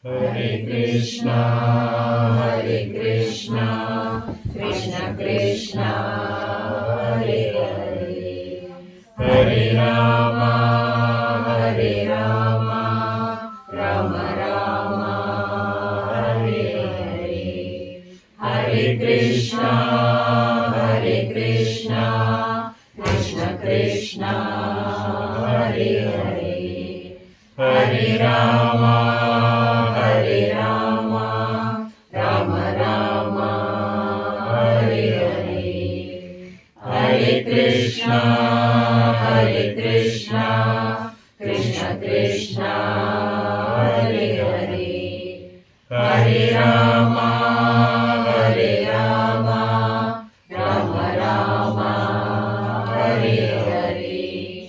Hare Krishna, Hare Krishna, Krishna Krishna, Hare Hare, Hare Rama, Hare Rama, Rama Rama, Hare Hare, Hare Krishna, Hare Krishna, Krishna Krishna, Hare Hare, Hare Rama, Hare Rama, Rama Rama, Hare Hare, Hare Krishna, Hare Krishna, Krishna Krishna, Hare Hare, Hare Rama, Hare Rama, Rama Rama, Hare Hare,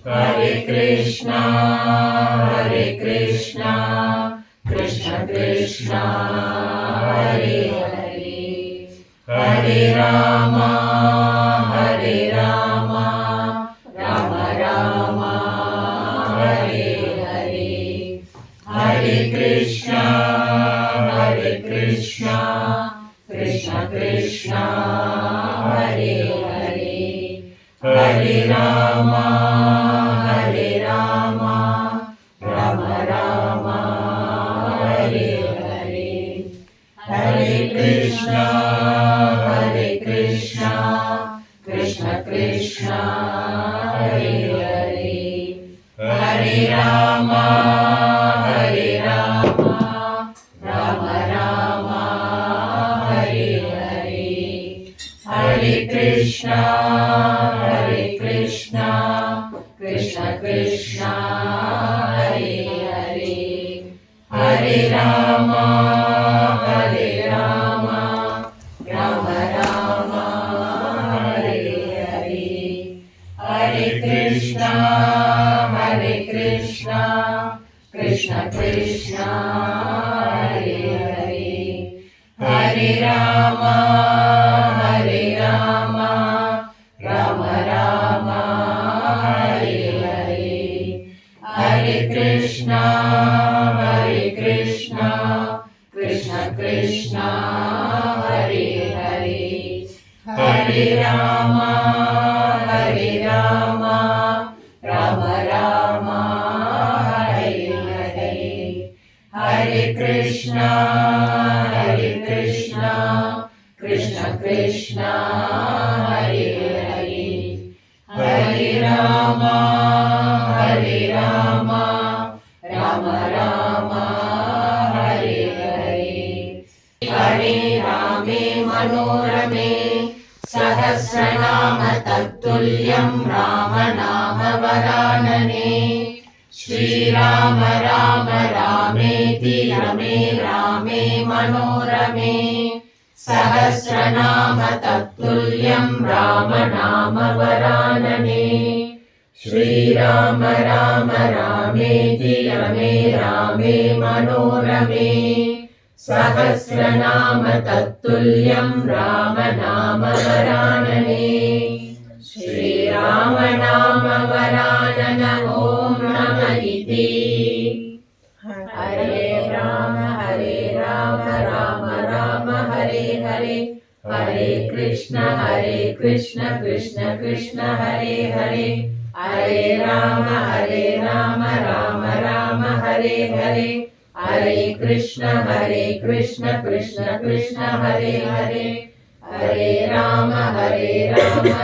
Hare Krishna, Hare Krishna, Krishna Krishna, Hare Hare, Hare Rama, Hare Rama, Rama Rama, Hare Hare, Hare Krishna, Hare Krishna, Krishna Krishna, Hare Hare, Hare Rama, Hare Rama, Rama Rama, Hare Hare, Hare Krishna, Hare Krishna, Krishna Krishna, Hare Hare, Hare Rama, Hare Rama, Rama Rama, Hare Hare, Hare Krishna, Hare Krishna, Krishna Krishna, Hare Hare, Hare Rama, Hare Rama, Rama Rama, Hare Hare, Hare Krishna, Hare Krishna, Krishna Krishna, Hare Hare, Hare Rama, Hare Rama, Rama Rama, Hare Hare, Hare Krishna, Hare Krishna, Krishna Krishna, Hare Hare, Hare Rama, Hare Rama, Rama Rama, Hare Hare, Hare Krishna, Hare Krishna, Krishna Krishna, Hare Hare, Hare Rama, Hare Rama, Rama Rama, Hare Hare, Hare Rame Manorame, Sahasranama Tattulям Rama Nama Varanane, Shri Rama Rama Rameti Rame Rame Manorame, Sahasranama Tattulям Rama Nama Varanane, Shri Rama Rama Rameti Rame Rame Manorame, Sahasranama Tattulям Rama Nama Varanane, Shri Rama Nama Varanana Om Namah Iti, Hare Rama, Rama Rama, Hare Hare, Hare Krishna, Krishna Krishna, Hare Hare, Hare Rama, Rama Rama, Hare Hare, Hare Krishna, Krishna Krishna, Hare Hare, Hare Rama,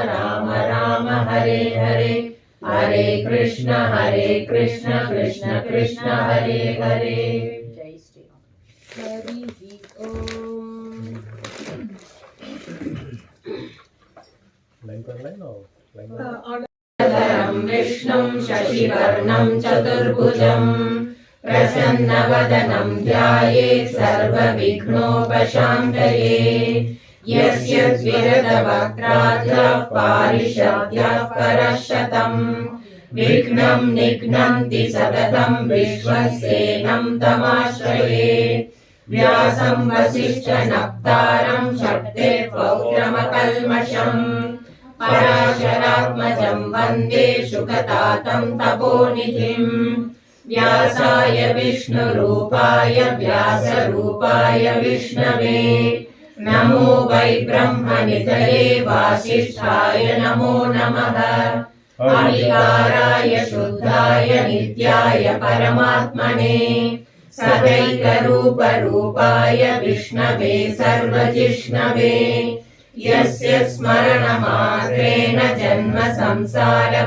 Rama Rama, Hare Hare, Hare Krishna, Krishna Krishna, Hare Hare. Jai Shri Ram. Hari Om. Line per line or line by धरं विष्णुं शशिवर्णं चतुर्भुजं प्रसन्नवदनं ध्यायेत् सर्वविघ्नोपशान्तये, यस्य द्विरदवक्त्राद्यः पारिषद्यः परशतं, विघ्नं निघ्नन्ति सततं विश्वक्सेनं तमाश्रये, व्यासं वसिष्ठनप्तारं शक्तिर्पौत्रमकल्मषम्, पराशरात्मजं वन्दे शुकतातं तपोनिधिम्, व्यासाय विष्णुरूपाय व्यासरूपाय विष्णवे नमो वै ब्रह्मनिधये वासिष्ठाय नमो नमः अविकाराय शुद्धाय नित्याय परमात्मने सदैकरूपरूपाय विष्णवे सर्वजिष्णवे यस्य स्मरणमात्रेण जन्म संसारबन्धनात्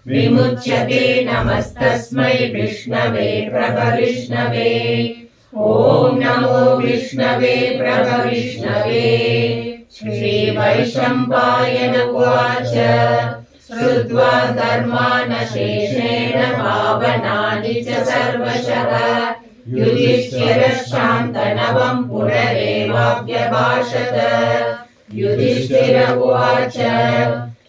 विमुच्यते नमस्तस्मै विष्णवे प्रभविष्णवे ॐ नमो विष्णवे प्रभविष्णवे श्रीवैशम्पायन उवाच श्रुत्वा धर्मानशेषेण पावनानि च सर्वशः युधिष्ठिरः शान्तनवं पुनरेवाभ्यभाषत युधिष्ठिर उवाच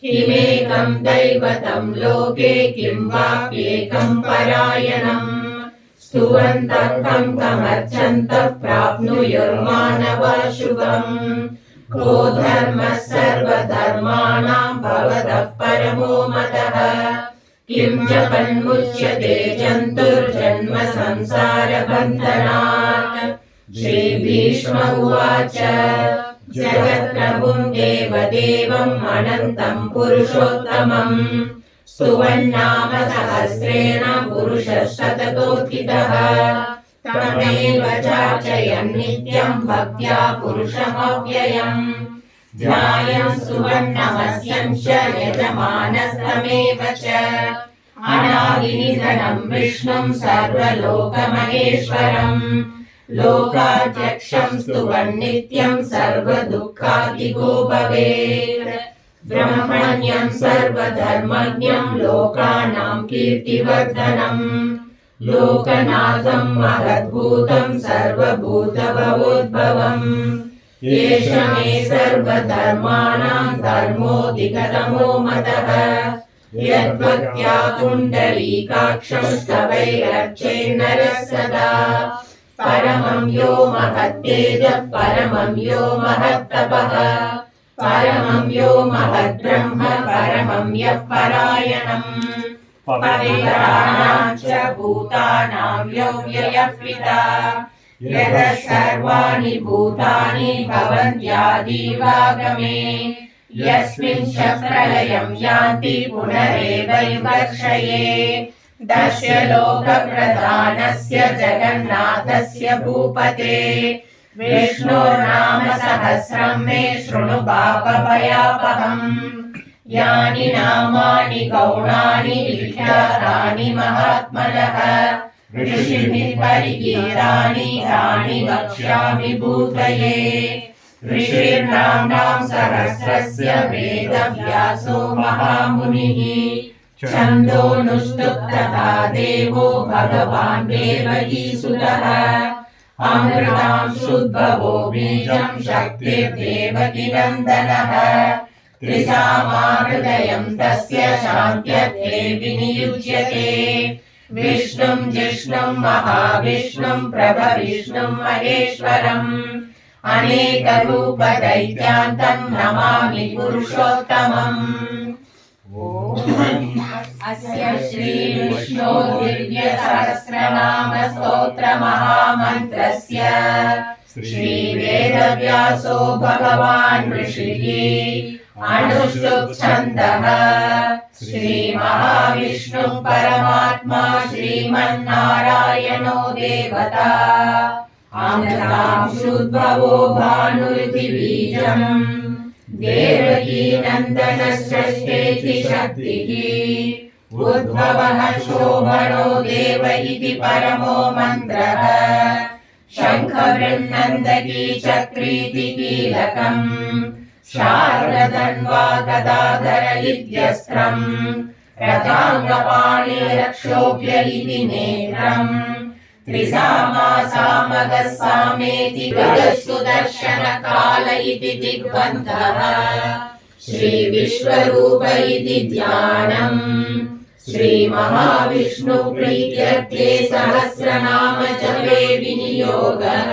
किमेकं दैवतं लोके किं वाप्येकं परायणम् स्तुवन्तः कं कमर्चन्तः प्राप्नुयुर्मानवा शुभम् को धर्मः सर्वधर्माणां भवतः परमो मतः किं जपन्मुच्यते जन्तुर्जन्म संसारबन्धनात् श्रीभीष्म उवाच जगत्प्रभुं देवदेवम् अनन्तं पुरुषोत्तमम् स्तुवन्नाम सहस्रेण पुरुषः सततोत्थितः तमेव चार्चयन् नित्यं भक्त्या पुरुषमव्ययम् ध्यायन् स्तुवन्नमस्यं च यजमानस्तमेव च अनादिनिधनं विष्णुं सर्वलोकमहेश्वरम् लोकाध्यक्षं स्तुवन्नित्यं सर्वदुःखादिगो भवेत् ब्रह्मण्यं सर्वधर्मज्ञं लोकानां कीर्तिवर्धनम् लोकनाथं महद्भूतं सर्वभूतभवोद्भवम् एष मे सर्वधर्माणां धर्मोऽधिकतमो मतः यद्भक्त्या पुण्डरीकाक्षं स्तवैरर्चेन्नरः सदा परमं यो महत्तेजः परमं यो महत्तपः परमं यो महद्ब्रह्म परमं यः परायणम् पवित्राणां च भूतानां यो व्ययः पिता यतः सर्वाणि भूतानि भवन्त्यादिवागमे यस्मिन् च प्रलयं यान्ति पुनरेवैवर्षये दश लोकप्रधानस्य जगन्नाथस्य भूपते विष्णोर्नाम सहस्रं मे शृणु पापभयापहम् यानि नामानि गौणानि विख्यातानि महात्मनः ऋषिभिः परिगीतानि तानि वक्ष्यामि भूतये ऋषिर्नाम्नां सहस्रस्य वेदव्यासो महामुनिः छन्दोनुष्टुप् तथा देवो भगवान् देवकीसुतः अमृतांशुद्भवो बीजं शक्तिर्देवकीनन्दनः त्रिसामाहृदयं तस्य शान्त्यर्थे विनियुज्यते विष्णुं जिष्णुं महाविष्णुं प्रभविष्णुं महेश्वरम् अनेकरूपदैत्यान्तं नमामि पुरुषोत्तमम् अस्य श्रीविष्णो दिव्यसहस्रनाम स्तोत्रमहामन्त्रस्य श्रीवेदव्यासो भगवान् ऋषिः अनुष्टुप् छन्दः श्रीमहाविष्णुः परमात्मा श्रीमन्नारायणो देवता अमृतांशुद्भवो भानुरिति बीजम् देवकी नन्दनसृष्टेति शक्तिः उद्भवः शोभनो देव इति परमो मन्त्रः शङ्खवृन्नन्दकी चक्रीति कीलकम् शारदन्वा गदाधर इत्यस्त्रम् रथाङ्गपाणिरक्षोभ्य इति नेत्रम् त्रिसामा सामगः सामेति गदः सुदर्शनकाल इति दिग्बन्धः श्रीविश्वरूप इति ध्यानम् श्रीमहाविष्णुप्रीत्यर्थे सहस्रनाम जपे विनियोगः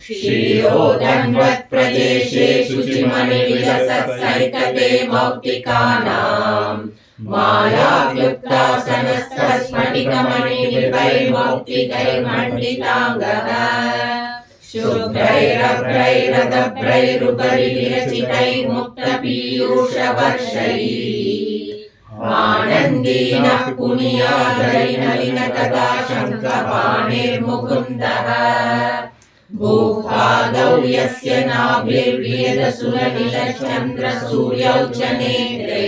क्षीरोदन्वत्प्रदेशे शुचिमणिविलसत्सैकते मौक्तिकानाम् मालायुक्तासनस्थस्फटिकमणिनिभैर्मौक्तिकैर्मण्डिताङ्गः शुभ्रैरभ्रैरदभ्रैरुपरि विरचितैर्मुक्तपीयूषवर्षैः आनन्दीनः पुनीयादैर्नलिनकदा शङ्खपाणिर्मुकुन्दः भूपादौ यस्य नाभिर्वेदसुरनिलश्चन्द्रसूर्यौ च नेत्रे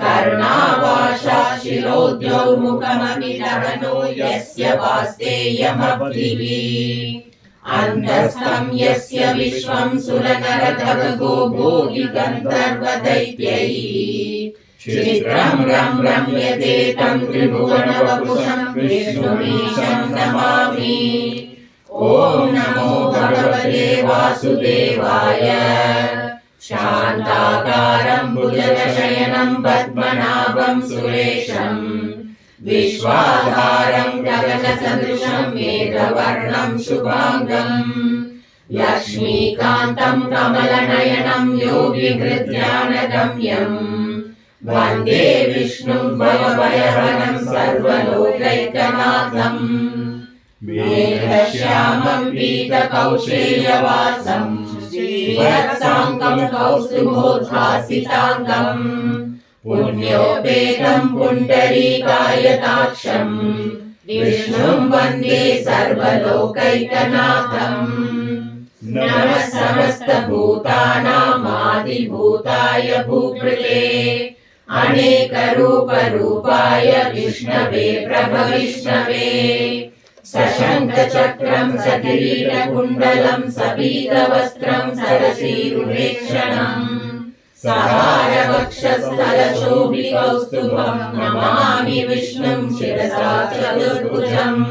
कर्णावाशा शिरोद्यौ मुखमपि दहनो यस्य वास्तेयमब्धिः अन्तस्थं यस्य विश्वं सुरनरतवगो भोगि गन्धर्वदैत्यैः चित्रं रम्यते तं त्रिभुवनवपुषं विष्णुमीशं नमामि। ॐ नमो भगवते वासुदेवाय। शान्ताकारं भुजगशयनं पद्मनाभं सुरेशं विश्वाधारं गगनसदृशं मेघवर्णं शुभांगं लक्ष्मीकान्तं कमलनयनं योगिहृद्यानगम्यं वन्दे विष्णुं भवभयहरं सर्वलोकैकनाथं मेघश्यामं पीतकौशेयवासं श्रीवत्साङ्गं कौस्तुभोद्भासिताङ्गं पुण्योपेतं पुण्डरीकायताक्षं विष्णुं वन्दे सर्वलोकैकनाथम्। नमः समस्तभूतानामादिभूताय भूभृते अनेकरूपरूपाय विष्णवे प्रभविष्णवे सशङ्खचक्रं सकिरीटकुण्डलं सपीतवस्त्रं सरसीरुहेक्षणं सहारवक्षस्थलशोभिकौस्तुभं नमामि विष्णुं शिरसा चतुर्भुजम्।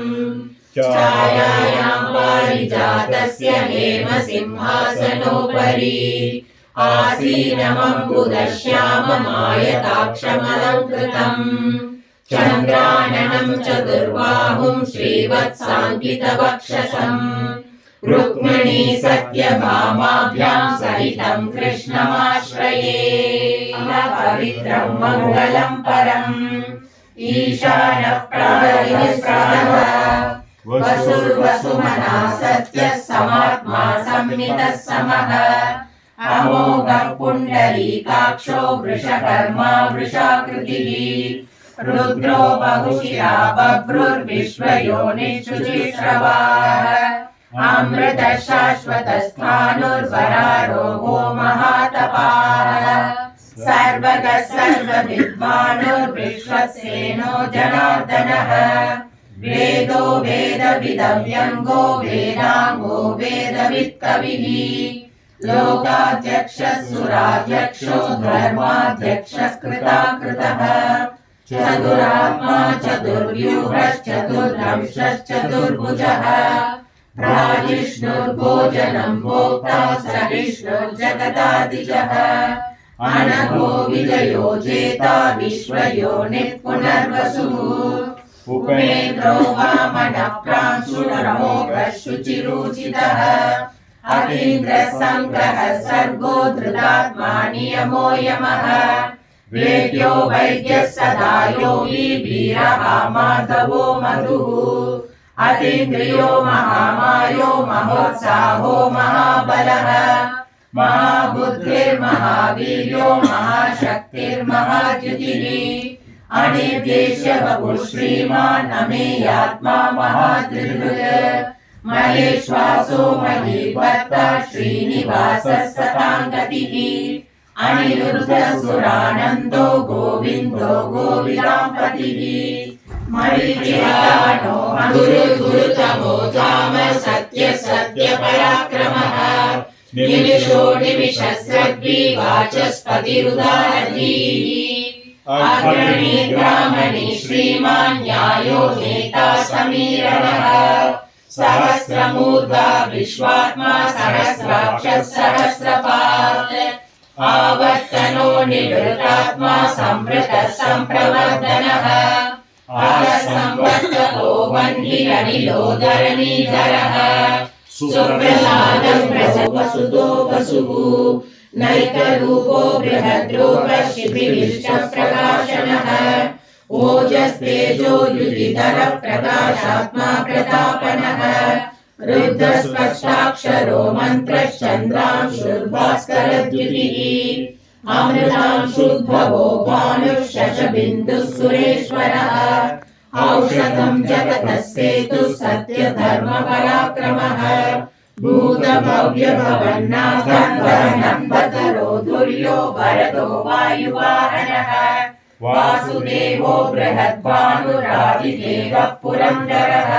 छायायां पारिजातस्य हेमसिंहासनोपरि आसीनमम्बुदश्याममायताक्षमलङ्कृतम् चन्द्राननं चतुर्बाहुं श्रीवत्साङ्कितवक्षसं रुक्मिणी सत्यभामाभ्यां सहितं कृष्णमाश्रये। पवित्रं मङ्गलं परम् ईशानः प्राणः वसुर्वसुमना सत्यः समात्मा संमितः समः अमोघः पुण्डरीकाक्षो वृषकर्मा वृषाकृतिः रुद्रो बहुशिरा बभ्रुर्विश्वयोनिः अमृतः शाश्वतस्थाणुर्वरारोहो महातपाः सर्वगः सर्वविद्वानुर्विश्वक्सेनो जनार्दनः वेदो वेदविदव्यङ्गो वेदाङ्गो वेदवित्कविः लोकाध्यक्षः सुराध्यक्षो धर्माध्यक्षः कृताकृतः चतुरात्मा चतुर्व्यूहश्चतुर्दंश्चतुर्भुजः प्राजिष्णुर्भोजनं भोक्ता सहिष्णुर्जगदादिजः अनघो विजयो जेता विश्वयोनिः पुनर्वसुः उपेन्द्रो वामनः प्रांशुरमोघः शुचिरुचितः अतीन्द्रः सङ्ग्रहः सर्गो धृतात्मा नियमो यमः वेद्यो वैद्यः सदा योगी वीरः माधवो मधुः अतीन्द्रियो महामायो महोत्साहो महाबलः महाबुद्धिर्महावीर्यो महाशक्तिर्महाद्युतिः अनिर्देश्य वपुः श्रीमान् अमेयात्मा महाधृहृत् महेश्वासो महीभर्ता श्रीनिवासः सताङ्गतिः अनिरुद्धः सुरानन्दो गोविन्दो गोविदाम्पतिः मरीचिरानो गुरुतमो धाम सत्य सत्यपराक्रमः निमिषो निमिषस्रग्वी वाचस्पतिरुदारधीः अग्रणी ग्रामणी श्रीमान् न्यायो नेता समीरणः सहस्रमूर्धा विश्वात्मा सहस्राक्षः सहस्रपात् आवर्तनो निवृतात्मा संवृतः संप्रवर्धनः आसंवर्तको वह्निरनिलो धरणीधरः सुप्रसादं वसुदो वसुः नैकरूपो बृहद्रूपः शिबिविष्टप्रकाशनः ओजस्तेजो युतिधरः प्रकाशात्मा प्रतापनः रुद्रस्पष्टाक्षरो मन्त्रश्चन्द्रांशुर्भास्करद्युतिः अमृतांशुद्भवो भानुः शशबिन्दुः सुरेश्वरः औषधं जगतः सेतुः सत्यधर्मपराक्रमः भूतभव्यभवन्नाथो धुर्यो वरदो वायुवाहनः वासुदेवो बृहद्भानुरादिदेवः पुरन्दरः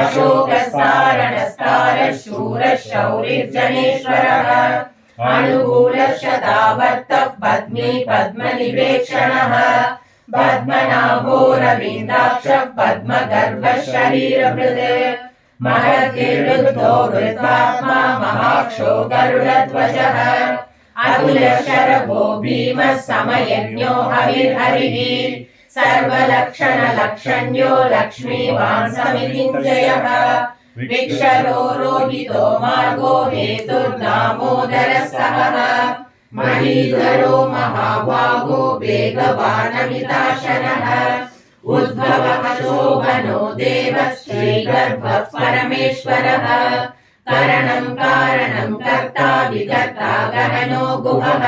अशोकस्तारणस्तारः शूरः शौरिर्जनेश्वरः अनुकूलः शतावर्तः पद्मी पद्मनिवेक्षणः पद्मनाभो रवीन्द्राक्षः पद्मगर्भः शरीरभृत् महर्षिरुद्धो वृद्धात्मा महाक्षो गरुडध्वजः अतुलशरभो भीमः समयज्ञो हविर्हरिः सर्वलक्षणलक्षण्यो लक्ष्मीवान् समितिञ्जयः विक्षरो रोहितो मार्गो हेतुर्दामोदरः सहः महीधरो महाभागो वेगवानमिताशनः उद्भवः शोभनो देवः श्रीगर्भः परमेश्वरः करणं कारणं कर्ता विकर्ता गहनो गुहः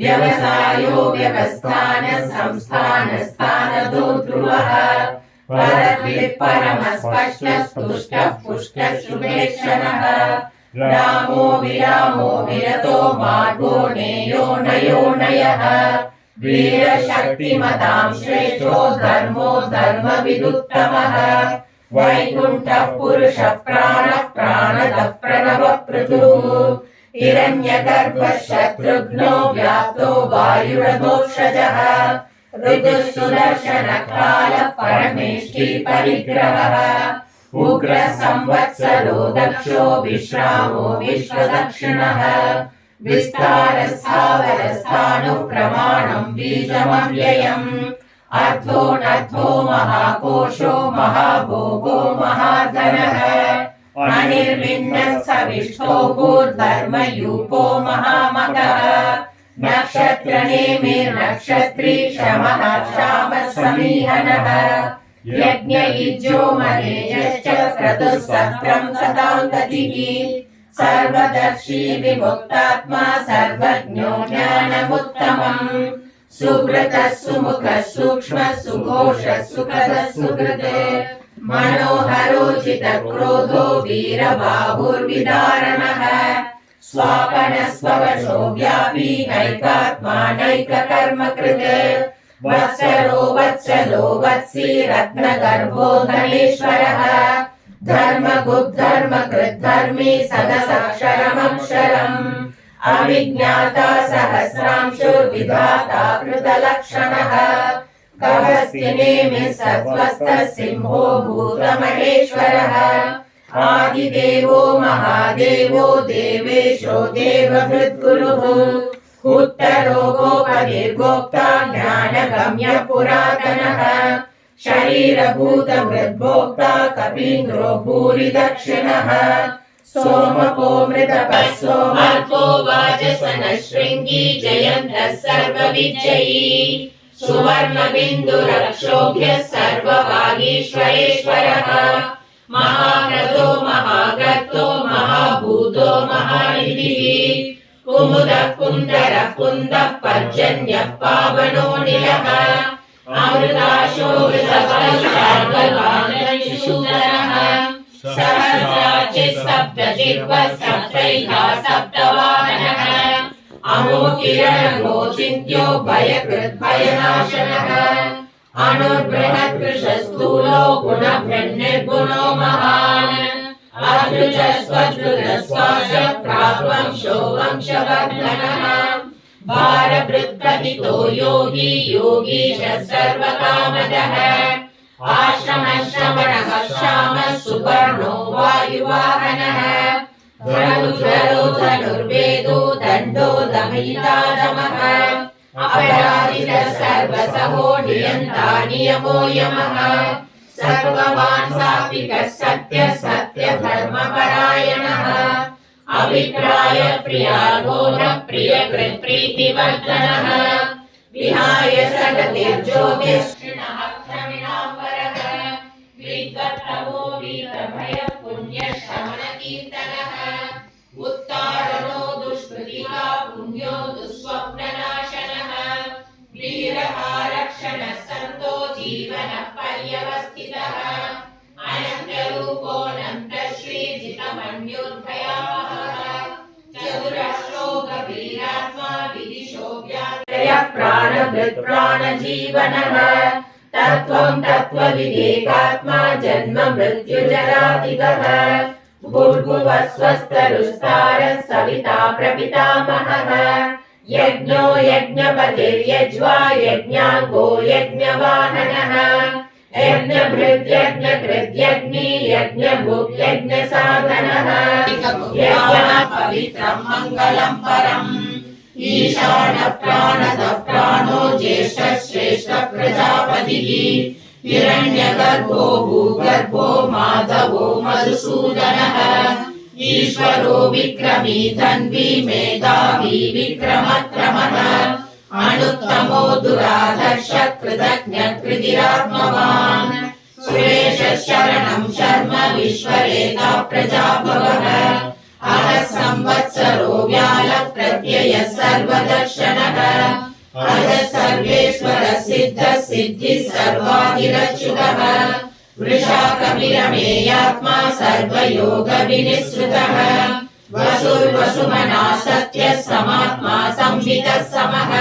व्यवसायो व्यवस्थानः संस्थानस्थानदो ध्रुवः परद्भिः परमः स्पष्टः तुष्टः पुष्टः शुभेक्षणः रामो विरामो विरतो मार्गो नेयो नयो नयः वीरशक्तिमतां श्रेष्ठो धर्मो धर्मविदुत्तमः वैकुण्ठः पुरुषः प्राणः प्राणदः प्रणवः पृथुः हिरण्यगर्भः शत्रुघ्नो व्याप्तो वायुरधोक्षजः ऋतुः सुदर्शनकालः परमेष्ठी परिग्रहः उग्रः संवत्सरो दक्षो विश्रामो विश्वदक्षिणः विस्तारस्थावरस्थाणुः प्रमाणं बीजमव्ययम् अर्धो नद्धो महाकोशो महाभोगो महाधनः अनिर्विण्णस्थविष्ठो भूर्धर्मयूपो महामखः नक्षत्रनेमिर्नक्षत्री क्षमः क्षामः समीहनः यज्ञयुज्यो महेयश्च क्रतुः सत्रं सतां गतिः सर्वदर्शी विमुक्तात्मा सर्वज्ञो ज्ञानमुत्तमम् सुव्रतः सुमुखः सूक्ष्मः सुघोषः सुखदः सुहृदः मनोहरोचितः क्रोधो वीरबाहुर्विदारणः स्वापनः स्ववशो व्यापी नैकात्मा नैककर्मकृत् वत्सरो वत्सलो वत्सी रत्नगर्भो धनेश्वरः धर्मगुप्धर्मकृद्धर्मी सदसक्षरमक्षरम् अविज्ञाता सहस्रांशुर्विधाता कृतलक्षणः कवस्तिनेमिः सत्त्वस्थः सिंहो भूतमहेश्वरः आदिदेवो महादेवो देवेशो देवभृद्गुरुः उत्तरो गोपतिर्गोप्ता ज्ञानगम्यः पुरातनः शरीरभूतमृद्भोक्ता कपीन्द्रो भूरि दक्षिणः सोमको मृतपः सोमर्को वाजसनः शृङ्गी जयन्तः सर्वविजयी सुवर्णबिन्दुरक्षोभ्यः सर्ववागीश्वरेश्वरः महाव्रतो महागर्तो महाभूतो महानिधिः कुमुदः कुन्दरः कुन्दः पर्जन्यः पावनो निलः अमृताशो वृषभः सहस्राचिः सप्तजिह्वः सप्तैधा सप्तवाहनः अमोकिरणो चिन्त्यो भयकृद्भयनाशनः अणुर्बृहत्कृशस्थूलो गुणभृन्निर्गुणो महान् अदृजस्वदृजस्वास्य प्राग्वंशो वंशवर्धनः भारभृत्कथितो योगी योगीशः सर्वकामदः आश्रमः श्रमणः क्षामः सुपर्णो वायुवाहनः धनुर्धरो धनुर्वेदो दण्डो दमयितादमः अपराजितः सर्वसहो नियन्ता नियमो यमः सर्ववान् सात्विकः सत्यः सत्यधर्मपरायणः अभिप्राय प्रियागो न प्रियकृत् प्रीतिवर्धनः विहाय सगतिर्ज्योतिष्ठिनः प्रवीणाम्बरः विद्वत्तमो वीरभयः पुण्यश्रवणकीर्तनः उत्तारणो दुष्कृतिका पुण्यो दुःस्वप्ननाशनः वीरकारक्षणः सन्तो जीवनः पर्यवस्थितः अनन्तरूपोऽनन्तः श्रीजितमन्योर्भयावहः चतुरश्रो गभीरात्मा विदिशो व्यात्रयः प्राणभृत् प्राणजीवनः तत्त्वं तत्त्वविवेकात्मा जन्म मृत्युजरादिगः भूर्भुवः स्वस्तरुस्तारः सविता प्रपितामहः यज्ञो यज्ञपतिर्यज्वा यज्ञाङ्गो यज्ञवाहनः यज्ञभृद्यज्ञकृद्यज्ञी यज्ञभुक् यज्ञसाधनः पवित्रं मङ्गलं परम् ईशानः प्राणदः प्राणो ज्येष्ठः श्रेष्ठः प्रजापतिः हिरण्यगर्भो भूगर्भो माधवो मधुसूदनः ईश्वरो विक्रमी धन्वी मेधावी विक्रमक्रमः अनुत्तमो दुराधर्ष कृतज्ञः कृतिरात्मवान् सुरेशः शरणं शर्म विश्वरेता प्रजाभवः अहः संवत्सरो व्यालः प्रत्ययः सर्वदर्शनः अजः सर्वेश्वरः सिद्धः सिद्धिः सर्वादिरच्युतः वृषाकविरमेयात्मा सर्वयोगविनिःसृतः वसुर्वसुमना सत्यः समात्मा संवितः समः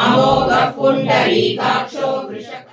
अमोघः पुण्डरीकाक्षो वृषक